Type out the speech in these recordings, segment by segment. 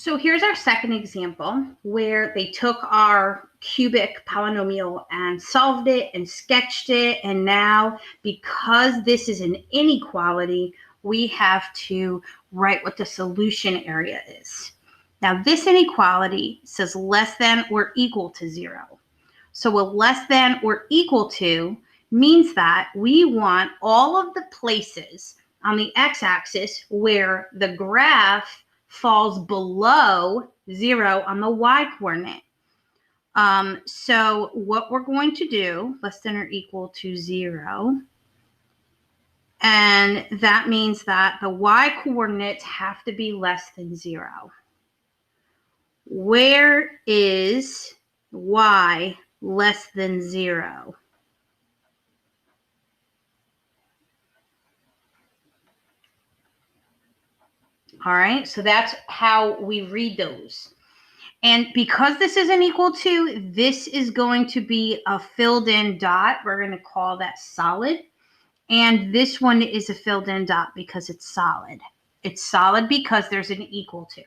So here's our second example where they took our cubic polynomial and solved it and sketched it. And now, because this is an inequality, we have to write what the solution area is. Now, this inequality says less than or equal to 0. So a less than or equal to means that we want all of the places on the x-axis where the graph falls below 0 on the y-coordinate. So what we're going to do, less than or equal to 0, and that means that the y-coordinates have to be less than 0. Where is y less than 0? All right, so that's how we read those. And because this isn't equal to, this is going to be a filled in dot. We're going to call that solid. And this one is a filled in dot because it's solid. It's solid because there's an equal to.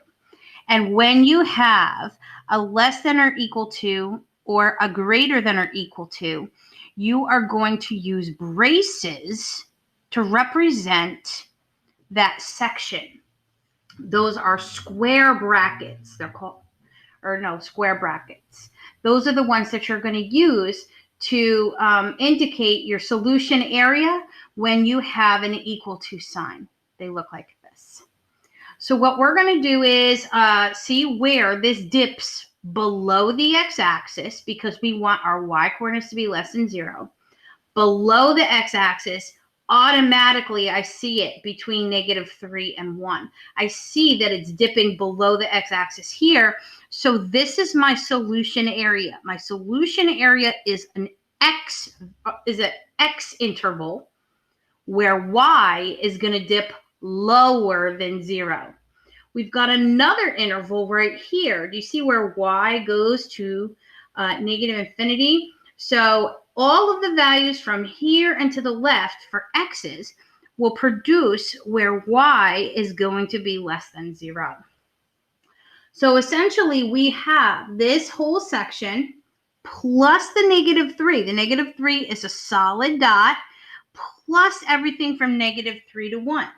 And when you have a less than or equal to or a greater than or equal to, you are going to use braces to represent that section. Those are square brackets. They're called, or no, square brackets. Those are the ones that you're going to use to indicate your solution area when you have an equal to sign. They look like this. So what we're going to do is see where this dips below the x-axis because we want our y-coordinates to be less than 0. Below the x-axis, automatically I see it between -3 and 1. I see that it's dipping below the x-axis here. So this is my solution area. My solution area is an x interval where y is going to dip lower than 0. We've got another interval right here. Do you see where y goes to -infinity? So all of the values from here and to the left for x's will produce where y is going to be less than 0. So essentially we have this whole section plus the -3. The -3 is a solid dot plus everything from -3 to 1.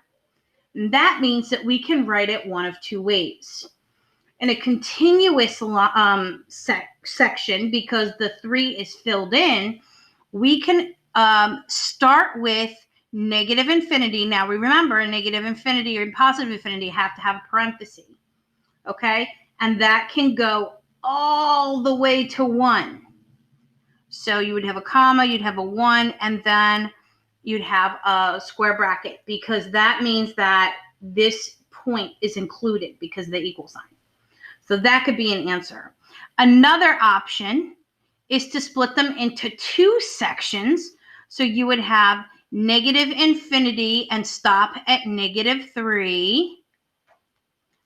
And that means that we can write it one of two ways. In a continuous section, because the 3 is filled in, we can start with -infinity. Now, we remember a -infinity or positive infinity have to have a parenthesis, okay? And that can go all the way to 1. So you would have a comma, you'd have a 1, and then you'd have a square bracket because that means that this point is included because of the equal sign. So that could be an answer. Another option is to split them into two sections. So you would have -infinity and stop at -3.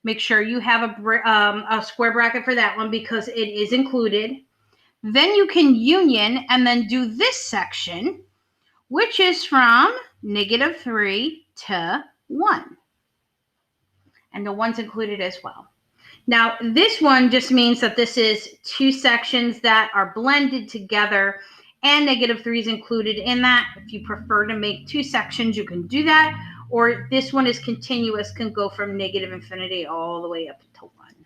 Make sure you have a square bracket for that one because it is included. Then you can union and then do this section, which is from -3 to 1. And the 1's included as well. Now, this one just means that this is two sections that are blended together and -3 is included in that. If you prefer to make two sections, you can do that. Or this one is continuous, can go from -infinity all the way up to 1.